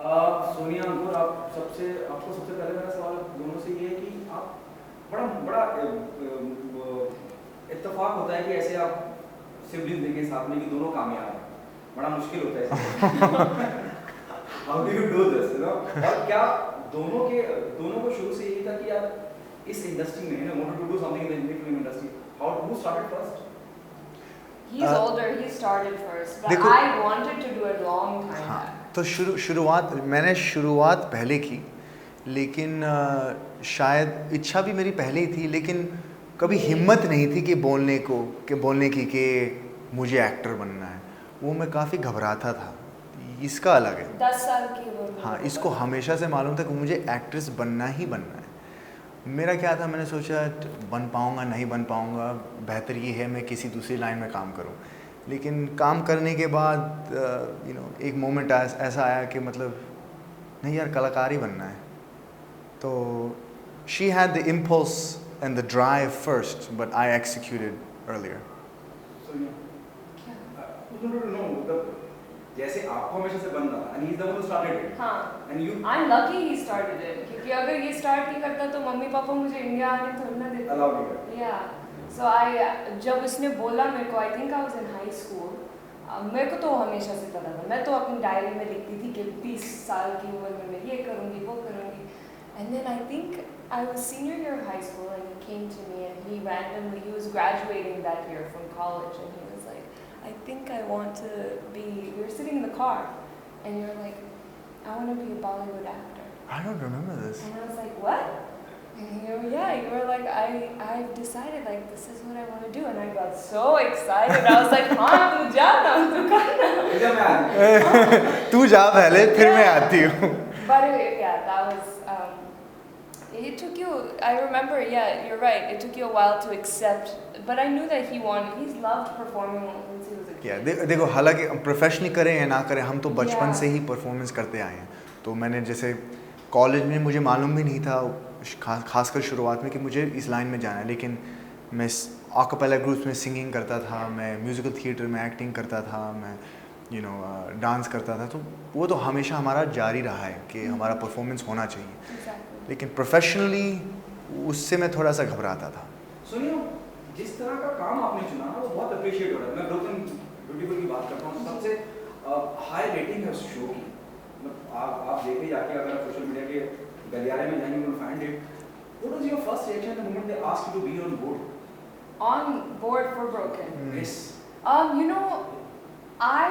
सोनिया अंकुर, आपको सबसे पहले मेरा सवाल दोनों से ये है कि आप बड़ा बड़ा इत्तेफाक होता है कि ऐसे आप सिबलिंग देखे साथ में कि दोनों कामयाब हैं, बड़ा मुश्किल होता है ऐसे। How do you do this, you know? और क्या दोनों को शुरू से यही था कि यार इस इंडस्ट्री में, you know, wanted to do something in the film industry? Who started first? He's older, he started first, but देखो, I wanted to do it long time हाँ, back. तो मैंने शुरुआत पहले की, लेकिन शायद इच्छा भी मेरी पहले ही थी, लेकिन कभी हिम्मत नहीं थी कि बोलने की कि मुझे एक्टर बनना है। वो मैं काफ़ी घबराता था। इसका अलग है। 10 साल की उम्र में। हाँ, इसको हमेशा से मालूम था कि मुझे एक्ट्रेस बनना ही बनना है। मेरा क्या था, मैंने सोचा बन पाऊँगा नहीं बन पाऊँगा, बेहतर ये है मैं किसी दूसरी लाइन में काम करूँ। लेकिन काम करने के बाद एक मोमेंट ऐसा आया कि मतलब नहीं यार, कलाकार ही बनना है। तो she had the impulse and the drive first, but I executed earlier. जैसे आपको हमेशा से बनना था, and he's the one who started it. हाँ, And you I'm lucky he started it, क्योंकि अगर ये स्टार्ट नहीं करता तो मम्मी पापा मुझे इंडिया आने थोड़ी ना देते। allow नहीं करते। Yeah, so जब उसने बोला मेरे को, I think I was in high school, मेरे को तो हमेशा से पता था, मैं तो अपनी डायरी में लिखती थी कि 20 साल की उम्र में मैं ये करूँगी वो करूँगी। And then I think I was senior year of high school and he came to me and he was graduating that year from college and he was like, I think I want to be, we were sitting in the car and you're like, I want to be a Bollywood actor. I don't remember this. And I was like, what? And you were like, I've decided, like, this is what I want to do. And I got so excited. I was like, हाँ, तू जा ना, तू करना। तू जा पहले, फिर मैं आती हूँ। But yeah, that was, it took you, I remember, yeah, you're right, it took you a while to accept, but I knew that he's loved performing since he was a kid. देखो, हालांकि professionally करें या ना करें, हम तो बचपन Yeah. से ही परफॉर्मेंस करते आए हैं। तो मैंने जैसे कॉलेज में मुझे मालूम भी नहीं था, खासकर शुरुआत में, कि मुझे इस लाइन में जाना है, लेकिन मैं आकापेला ग्रुप्स में सिंगिंग करता था, मैं म्यूज़िकल थिएटर में एक्टिंग करता था, मैं डांस करता था। तो वो तो हमेशा हमारा जारी रहा है कि हमारा परफॉर्मेंस होना चाहिए। Exactly. लेकिन प्रोफेशनली उससे मैं थोड़ा सा घबराता था। सुनिए, जिस तरह का काम आपने चुना ना, वो बहुत अप्रिशिएट हो रहा है। मैं ब्रोकन ब्यूटीफुल की बात करता हूँ, सबसे हाई रेटिंग है उस शो की। आप देखे जाके, अगर आप सोशल मीडिया के गलियारे में जाएंगे, you will find it. What was your first reaction the moment they asked you to be on board? On board for Broken. Yes. I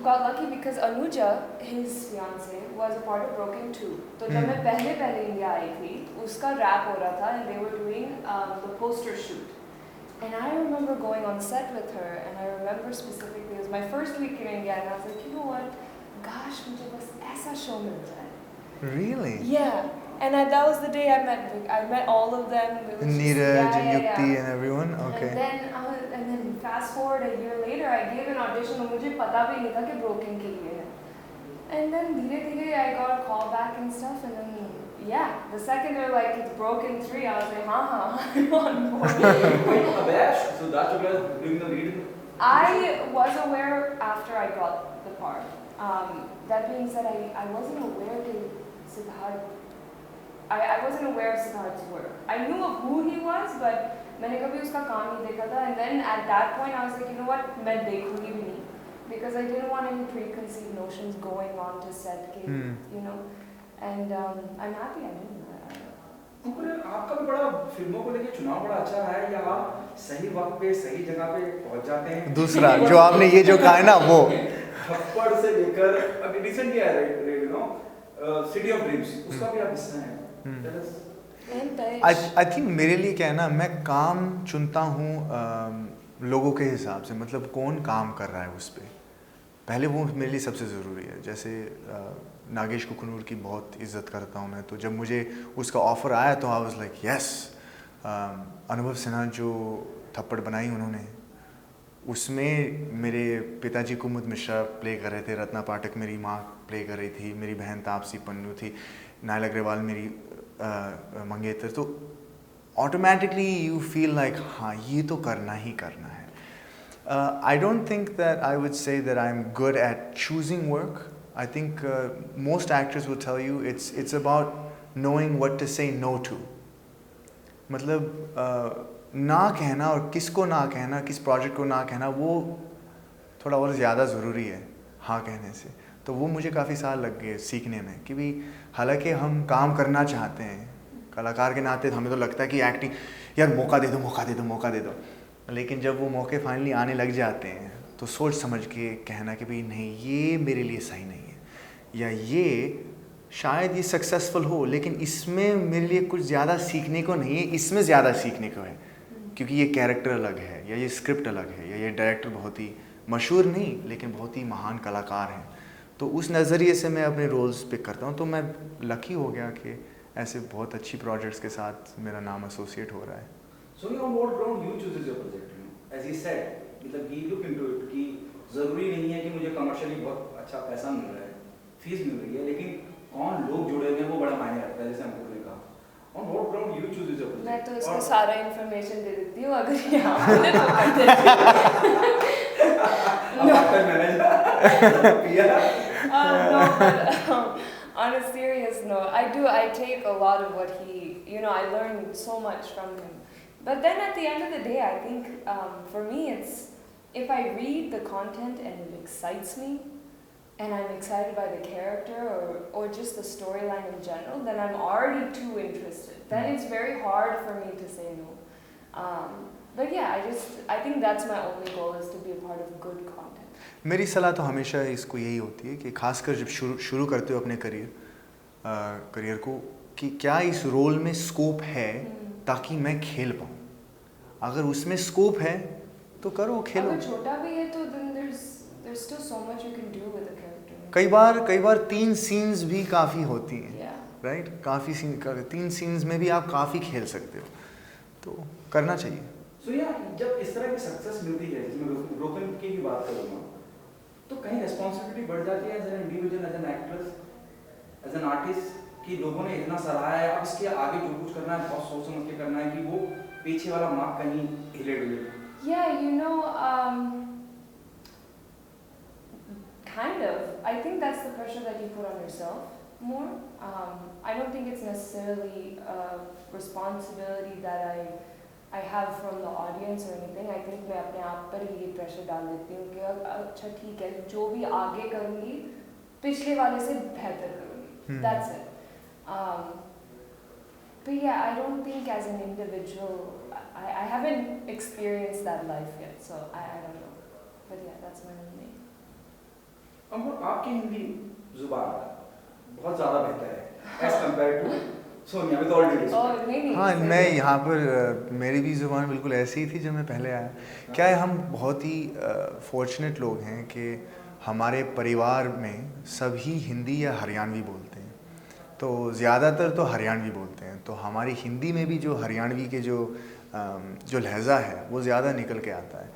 got lucky because Anuja, his fiance, was a part of Broken too. तो जब मैं पहले India I थी, उसका rap हो रहा था and they were doing the poster shoot. And I remember going on set with her and I remember specifically, it was my first week in India and I was like, you know what, gosh, मुझे बस ऐसा show मिल जाए. Really? Yeah. And that was the day I met all of them. It was Neeraj and Yukti and everyone. Okay. And then fast forward a year later, I gave an audition और मुझे पता भी नहीं था कि Broken के लिए है. And then धीरे I got a call back and stuff, and then yeah, the second they're like it's Broken 3, I was like, I'm on board. Wait, Abesh, so that's what was doing the lead? I was aware after I got the part. That being said, I wasn't aware that Siddharth. I wasn't aware of Siddharth's work. I knew of who he was, but मैंने कभी उसका काम नहीं देखा था. And then at that point, I was like, you know what, मैं देखूंगी भी नहीं, because I didn't want any preconceived notions going on to set, you know. And I'm happy I didn't. आपका भी बड़ा फिल्मों को लेके चुनाव बड़ा अच्छा है, या आप सही वक्त पे सही जगह पे पहुंच जाते हैं? दूसरा जो आपने ये जो कहा है ना, वो थप्पड़ से लेकर अभी रिसेंटली आया, you know, city of dreams, उसका भी आप हिस्सा हैं। आई थिंक मेरे लिए क्या है ना, मैं काम चुनता हूँ लोगों के हिसाब से, मतलब कौन काम कर रहा है उस पर, पहले वो मेरे लिए सबसे ज़रूरी है। जैसे नागेश कुकनूर की बहुत इज़्ज़त करता हूँ मैं, तो जब मुझे उसका ऑफ़र आया तो आई वाज लाइक यस। अनुभव सिन्हा जो थप्पड़ बनाई उन्होंने, उसमें मेरे पिताजी कुमुद मिश्रा प्ले कर रहे थे, रत्ना पाठक मेरी माँ प्ले कर रही थी, मेरी बहन तापसी पन्नू थी, नायल अग्रवाल मेरी मंगेतर। तो ऑटोमेटिकली यू फील लाइक हाँ, ये तो करना ही करना है। I don't think that I would say that I'm good at choosing work, I think most actors will tell you it's about knowing what to say no to. मतलब ना कहना और किसको ना कहना, किस प्रोजेक्ट को ना कहना, वो थोड़ा और ज़्यादा ज़रूरी है हाँ कहने से। तो वो मुझे काफ़ी साल लग गए सीखने में कि भी हालांकि हम काम करना चाहते हैं कलाकार के नाते, हमें तो लगता है कि एक्टिंग यार मौका दे दो मौका दे दो मौका दे दो, लेकिन जब वो मौके फाइनली आने लग जाते हैं तो सोच समझ के कहना कि भाई नहीं ये मेरे लिए सही नहीं है, या ये शायद ये सक्सेसफुल हो लेकिन इसमें मेरे लिए कुछ ज़्यादा सीखने को नहीं है, इसमें ज़्यादा सीखने को है क्योंकि ये कैरेक्टर अलग है या ये स्क्रिप्ट अलग है या ये डायरेक्टर बहुत ही मशहूर नहीं लेकिन बहुत ही महान कलाकार हैं। तो उस नज़रिए से मैं अपने रोल्स पिक करता हूँ। तो मैं लकी हो गया कि ऐसे बहुत अच्छी प्रोजेक्ट्स के साथ मेरा नाम एसोसिएट हो रहा है। So on what ground you chooses your project? As you said, मतलब कि look into it कि ज़रूरी नहीं है कि मुझे कमर्शियली बहुत अच्छा पैसा मिल रहा है, फीस मिल रही है, लेकिन कौन लोग जुड़े हुए हैं वो बड़ा मायने रखता है, जैसे हमको ने कहा। On what ground you chooses your project? मैं तो इसको सारा इंफॉर्मेशन दे देती हूँ, अगर यहाँ बोले तो कर देती No, but on a serious note, I take a lot of what I learn so much from him. But then at the end of the day, I think for me it's, if I read the content and it excites me, and I'm excited by the character or just the storyline in general, then I'm already too interested. Then it's very hard for me to say no. But yeah, I think that's my only goal, is to be a part of good content. मेरी सलाह तो हमेशा इसको यही होती है कि खासकर जब शुरू करते हो अपने करियर को, कि क्या इस रोल में स्कोप है ताकि मैं खेल पाऊँ। अगर उसमें स्कोप है तो करो, खेलो। अगर छोटा भी है तो then there's still so much you can do with the character. कई बार 3 सीन्स भी काफ़ी होती हैं, राइट? काफ़ी 3 सीन्स में भी आप काफ़ी खेल सकते हो, तो करना चाहिए। So जब इस तरह की सक्सेस मिलती है, जिसमें रोकन की भी बात करूँगा, तो कहीं रिस्पॉन्सिबिलिटी बढ़ जाती है as an individual, as an actress, as an artist, कि लोगों ने इतना सराहा है, अब इसके आगे जो कुछ करना है बहुत सोच समझ के करना है कि वो पीछे वाला मार्क कहीं हिले डुले। Kind of. I think that's the pressure that you put on yourself more. I don't think it's necessarily a responsibility that I have from the audience or anything. I think मैं अपने आप पर ही ये pressure डाल देती हूँ कि अच्छा ठीक है, जो भी आगे करूँगी पिछले वाले से बेहतर करूँगी. That's it. But yeah, I don't think as an individual, I haven't experienced that life yet, so I don't know. But yeah, that's my only. आपकी हिंदी जुबान बहुत ज़्यादा बेहतर है as compared to Sonia, with all due respect. नहीं. हाँ, मैं यहाँ पर मेरी भी ज़ुबान बिल्कुल ऐसी ही थी जब मैं पहले आया। क्या है, हम बहुत ही फॉर्चुनेट लोग हैं कि हमारे परिवार में सभी हिंदी या हरियाणवी बोलते हैं, तो ज़्यादातर तो हरियाणवी बोलते हैं, तो हमारी हिंदी में भी जो हरियाणवी के जो लहज़ा है वो ज़्यादा निकल के आता है।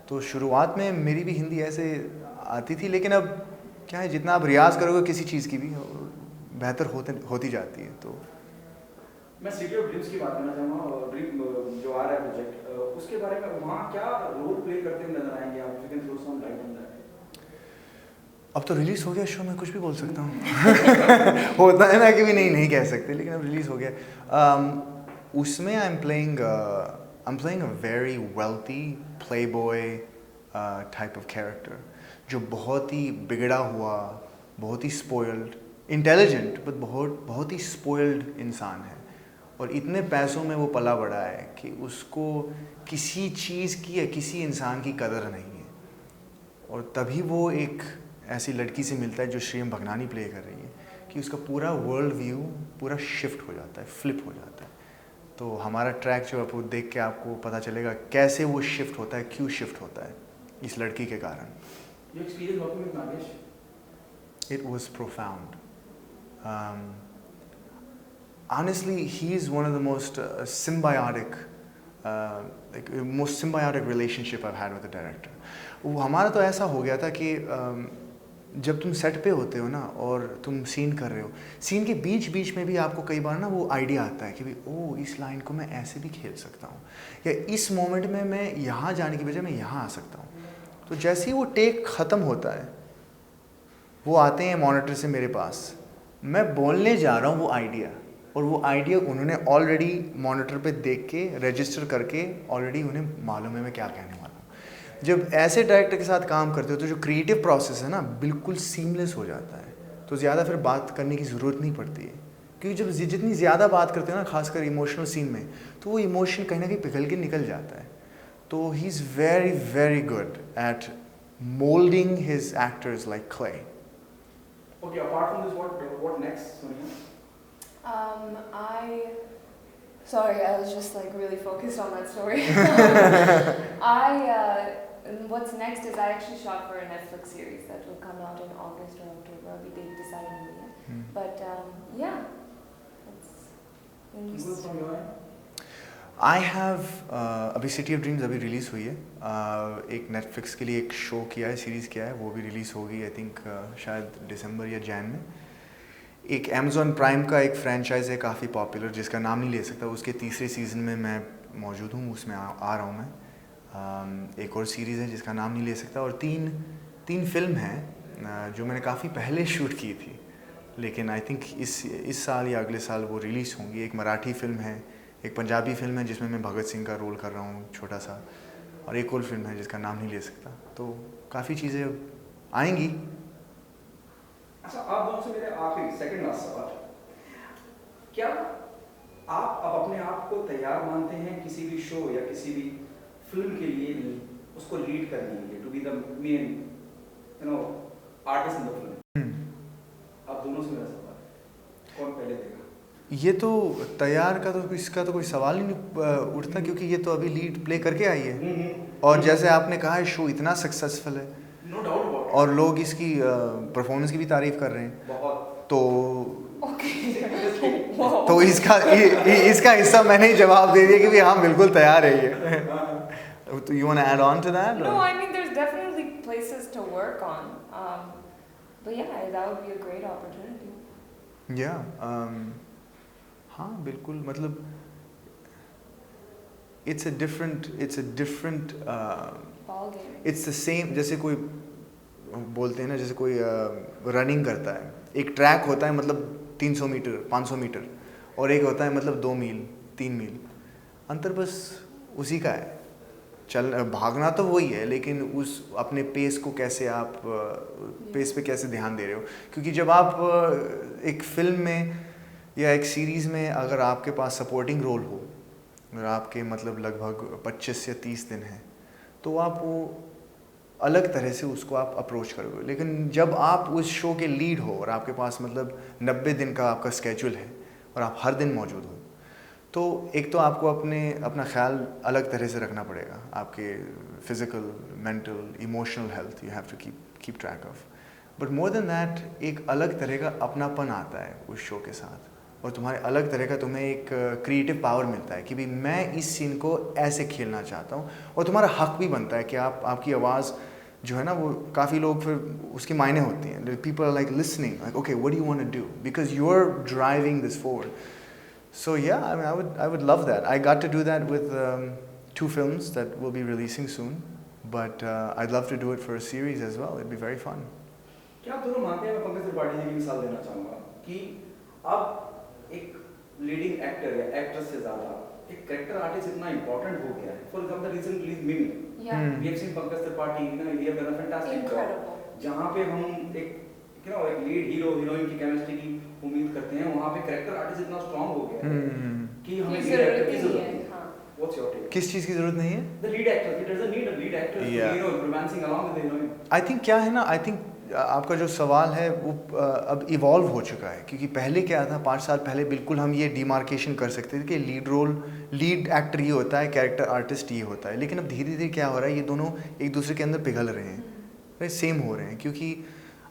तो शुरुआत में मेरी भी हिंदी ऐसे आती थी, लेकिन अब क्या है, जितना आप रियाज़ करोगे किसी चीज़ की भी बेहतर होती जाती है। तो मैं सिटी ऑफ ड्रीम्स की बात करना चाहूँगा, ड्रीम जो आ रहा है प्रोजेक्ट, उसके बारे में वहाँ क्या रोल प्ले करते हुए नजर आएंगे आप? You can throw some light on that. अब तो रिलीज़ हो गया शो, मैं कुछ भी बोल सकता हूँ। होता है ना कि भी नहीं कह सकते, लेकिन अब रिलीज़ हो गया। उसमें I am playing a very wealthy Playboy type of character, जो बहुत ही बिगड़ा हुआ, बहुत ही स्पॉइल्ड, इंटेलिजेंट बट बहुत ही स्पॉइल्ड इंसान है, और इतने पैसों में वो पला बड़ा है कि उसको किसी चीज़ की या किसी इंसान की कदर नहीं है। और तभी वो एक ऐसी लड़की से मिलता है जो श्रीम भगनानी प्ले कर रही है, कि उसका पूरा वर्ल्ड व्यू पूरा शिफ्ट हो जाता है, फ्लिप हो जाता है। तो हमारा ट्रैक जो आपको देख के आपको पता चलेगा कैसे वो शिफ्ट होता है, क्यों शिफ्ट होता है इस लड़की के कारण। Your experience working with Nagesh? It was profound. Honestly, he is one of the most symbiotic relationship I've had with a director. वो हमारा तो ऐसा हो गया था कि जब तुम सेट पे होते हो ना और तुम सीन कर रहे हो, सीन के बीच में भी आपको कई बार ना वो आइडिया आता है कि भाई ओ इस लाइन को मैं ऐसे भी खेल सकता हूँ, या इस मोमेंट में मैं यहाँ जाने की बजाय मैं यहाँ आ सकता हूँ। तो जैसे ही वो टेक ख़त्म होता है वो आते हैं मॉनिटर से मेरे पास, मैं बोलने जा रहा हूँ वो आइडिया, और वो आइडिया उन्होंने ऑलरेडी मॉनिटर पे देख के रजिस्टर करके ऑलरेडी उन्हें मालूम है मैं क्या कहने वाला हूँ। जब ऐसे डायरेक्टर के साथ काम करते हो तो जो क्रिएटिव प्रोसेस है ना बिल्कुल सीमलेस हो जाता है, तो ज़्यादा फिर बात करने की ज़रूरत नहीं पड़ती है, क्योंकि जब जितनी ज़्यादा बात करते हो ना खासकर इमोशनल सीन में, तो वो इमोशन कहीं ना कहीं पिघल के निकल जाता है। तो he is very very good at moulding his actors like clay. Okay, apart from this, what next, Sonia? Sorry, I was just like really focused on that story. What's next is I actually shot for a Netflix series that will come out in August or October. Abhi date decided nahi hai. But yeah, it's Good interesting. from your end? I have अभी city of dreams अभी release हुई है, एक Netflix के लिए एक show किया है, सीरीज़ किया है, वो भी रिलीज़ होगी आई थिंक शायद दिसंबर या जैन में। एक अमेज़ॉन प्राइम का एक फ्रेंचाइज है काफ़ी पॉपुलर जिसका नाम नहीं ले सकता, उसके तीसरे सीज़न में मैं मौजूद हूँ, उसमें आ रहा हूँ मैं। एक और सीरीज़ है जिसका नाम नहीं ले सकता, और तीन फिल्म हैं जो मैंने काफ़ी पहले शूट की थी, लेकिन आई थिंक इस साल या अगले साल वो रिलीज़ होंगी। एक मराठी फिल्म है, एक पंजाबी फिल्म है जिसमें मैं भगत सिंह का रोल कर रहा हूँ छोटा सा, और एक और फिल्म है जिसका नाम नहीं ले सकता। तो काफ़ी चीज़ें आएंगी। अच्छा, आप दोनों से मेरे आखिरी सेकंड लास्ट सवाल, क्या आप अब अपने आप को तैयार मानते हैं किसी भी शो या किसी भी फिल्म के लिए उसको लीड करने के लिए, to be the main artist in the film? आप दोनों से मेरा सवाल, कौन पहले देगा? ये तो तैयार का तो इसका तो कोई सवाल ही नहीं उठता, क्योंकि ये तो अभी लीड प्ले करके आई है, और जैसे आपने कहा है शो इतना सक्सेसफुल है, नो डाउट अबाउट, और लोग इसकी परफॉर्मेंस की भी तारीफ कर रहे हैं, बहुत। तो इसका हिस्सा मैंने ही जवाब दे दिया कि भाई हाँ बिल्कुल तैयार है ये। तो you want to add on to that? No, I mean there's definitely places to work on. But yeah, that would be a great opportunity. हाँ बिल्कुल, मतलब it's a different Ball game. it's the same, जैसे कोई बोलते हैं ना, जैसे कोई रनिंग करता है, एक ट्रैक होता है मतलब 300 मीटर 500 मीटर, और एक होता है मतलब 2 मील 3 मील, अंतर बस उसी का है। भागना तो वही है, लेकिन उस अपने पेस को कैसे आप पेस पे कैसे ध्यान दे रहे हो, क्योंकि जब आप एक फिल्म में या एक सीरीज़ में अगर आपके पास सपोर्टिंग रोल हो, अगर आपके मतलब लगभग 25 या 30 दिन हैं, तो आप वो अलग तरह से उसको आप अप्रोच करोगे। लेकिन जब आप उस शो के लीड हो और आपके पास मतलब 90 दिन का आपका स्केड्यूल है और आप हर दिन मौजूद हो, तो एक तो आपको अपना ख्याल अलग तरह से रखना पड़ेगा, आपके physical, mental, emotional health you have to keep track of. But more than that एक अलग तरह का अपनापन आता है उस शो के साथ, और तुम्हारे अलग तरह का तुम्हें एक क्रिएटिव पावर मिलता है कि भाई मैं इस सीन को ऐसे खेलना चाहता हूँ, और तुम्हारा हक भी बनता है कि आपकी आवाज़ जो है ना, वो काफ़ी लोग फिर उसकी मायने होती हैं, people are like listening like okay what do you want to do because you are driving this forward. So yeah, I mean, I would love that. I got to do that with 2 films that will be releasing soon, but I'd love to do it for a series as well. It'd be very fun. क्या आप दोनों मानते हैं, मैं पंकज त्रिपाठी जी की मिसाल देना चाहूँगा कि अब एक लीडिंग एक्टर या एक्ट्रेस से ज़्यादा एक कैरेक्टर आर्टिस्ट इतना इम्पोर्टेंट हो गया है। For example recent release Mimi, we have seen Pankaj Tripathi, we have done a fantastic job, जहाँ पे हम एक लीड हीरो हीरोइन की केमिस्ट्री की उम्मीद करते हैं, वहाँ पे कैरेक्टर आर्टिस्ट इतना स्ट्रांग हो गया है कि हमें लीड एक्टर की जरूरत है। What's your take? किस चीज़ की ज़रूरत नहीं है? The lead actor. It doesn't need a lead actor to romancing along with the heroine. I think क्या है ना, I think आपका जो सवाल है वो अब इवॉल्व हो चुका है, क्योंकि पहले क्या था, 5 साल पहले बिल्कुल हम ये डिमार्केशन कर सकते थे कि लीड एक्टर ये होता है, कैरेक्टर आर्टिस्ट ये होता है, लेकिन अब धीरे धीरे क्या हो रहा है, ये दोनों एक दूसरे के अंदर पिघल रहे हैं, सेम हो रहे हैं। क्योंकि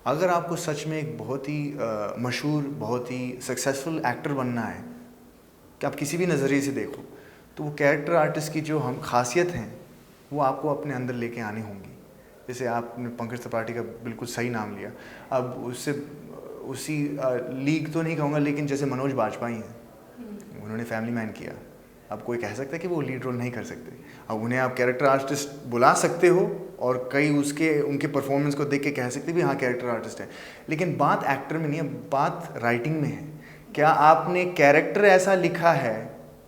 अगर आपको सच में एक बहुत ही मशहूर, बहुत ही सक्सेसफुल एक्टर बनना है, कि आप किसी भी नज़रिए से देखो, तो वो कैरेक्टर आर्टिस्ट की जो हम खासियत हैं वो आपको अपने अंदर लेके आनी होंगी। जैसे आपने पंकज त्रिपाठी का बिल्कुल सही नाम लिया, अब उसी लीग तो नहीं कहूँगा, लेकिन जैसे मनोज बाजपेयी हैं, उन्होंने फैमिली मैन किया, अब कोई कह सकता है कि वो लीड रोल नहीं कर सकते, अब उन्हें आप कैरेक्टर आर्टिस्ट बुला सकते हो और कई उनके परफॉर्मेंस को देख के कह सकते भी हाँ कैरेक्टर आर्टिस्ट है, लेकिन बात एक्टर में नहीं है, बात राइटिंग में है। क्या आपने कैरेक्टर ऐसा लिखा है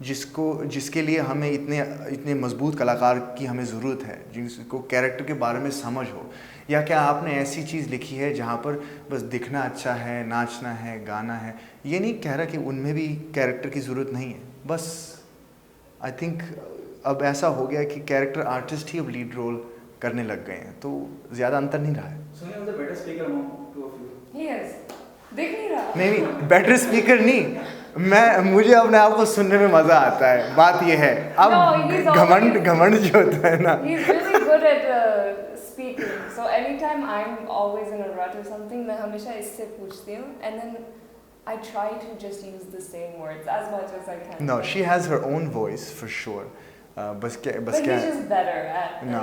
जिसके लिए हमें इतने मजबूत कलाकार की हमें ज़रूरत है, जिसको कैरेक्टर के बारे में समझ हो, या क्या आपने ऐसी चीज़ लिखी है जहाँ पर बस दिखना अच्छा है, नाचना है, गाना है। ये नहीं कह रहा कि उनमें भी कैरेक्टर की ज़रूरत नहीं है, बस आई थिंक अब ऐसा हो गया कि कैरेक्टर आर्टिस्ट ही अब लीड रोल करने लग गए हैं, तो ज़्यादा अंतर नहीं रहा है। Sonia was the better speaker among two of you. Yes. देख नहीं रहा? नहीं, बेटर स्पीकर नहीं, मुझे अपने आप को सुनने में मज़ा आता है, बात ये है। अब घमंड जो होता है ना, He's really good at speaking. So anytime I'm always in a rut or something, मैं हमेशा इससे पूछती हूँ, and then I try to just use the same words as much as I can. No, she has her own voice for sure. But he's just better at. No.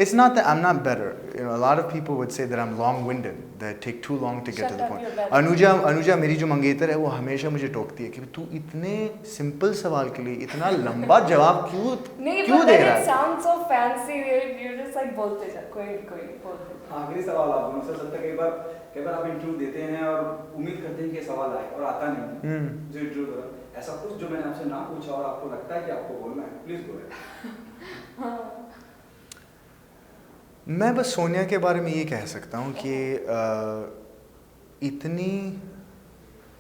It's not that I'm not better. You know, a lot of people would say that I'm long-winded, that take too long to get to the point. Anuja मेरी जो मंगेतर है वो हमेशा मुझे टोकती है कि तू इतने सिंपल सवाल के लिए इतना लंबा जवाब क्यों दे रहा है? It sounds so fancy. You're just like बोलते जा, कोई बोलते। आखिरी सवाल आप दोनों से, सकता कई बार आप इंटरव्यू देते हैं और उम्मीद करते हैं कि सवाल आए और आता नहीं, जो इंटरव्यू करा ऐसा कुछ जो मैंने आपसे ना पूछा और आपको लगता है कि आपको बोलना है, प्लीज गो अहेड। मैं बस सोनिया के बारे में ये कह सकता हूँ कि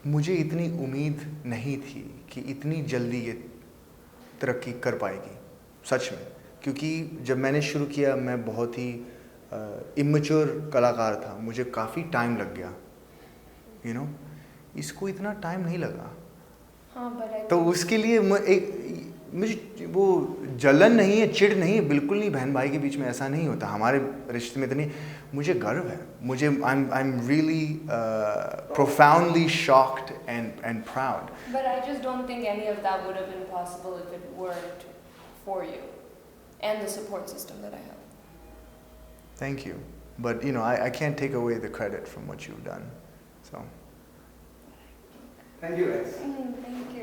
मुझे इतनी उम्मीद नहीं थी कि इतनी जल्दी ये तरक्की कर पाएगी, सच में। क्योंकि जब मैंने शुरू किया मैं बहुत ही इमेच्योर कलाकार था, मुझे काफ़ी टाइम लग गया, you know, इसको इतना टाइम नहीं लगा। तो उसके लिए मुझे वो जलन नहीं है, चिढ़ नहीं है, बिल्कुल नहीं, बहन भाई के बीच में ऐसा नहीं होता, हमारे रिश्ते में इतनी, मुझे गर्व है, मुझे I am really profoundly shocked and proud. But I just don't think any of that would have been possible if it weren't for you and the support system that I have. Thank you, but you know I can't take away the credit from what you've done, so. Thank you guys. Thank you.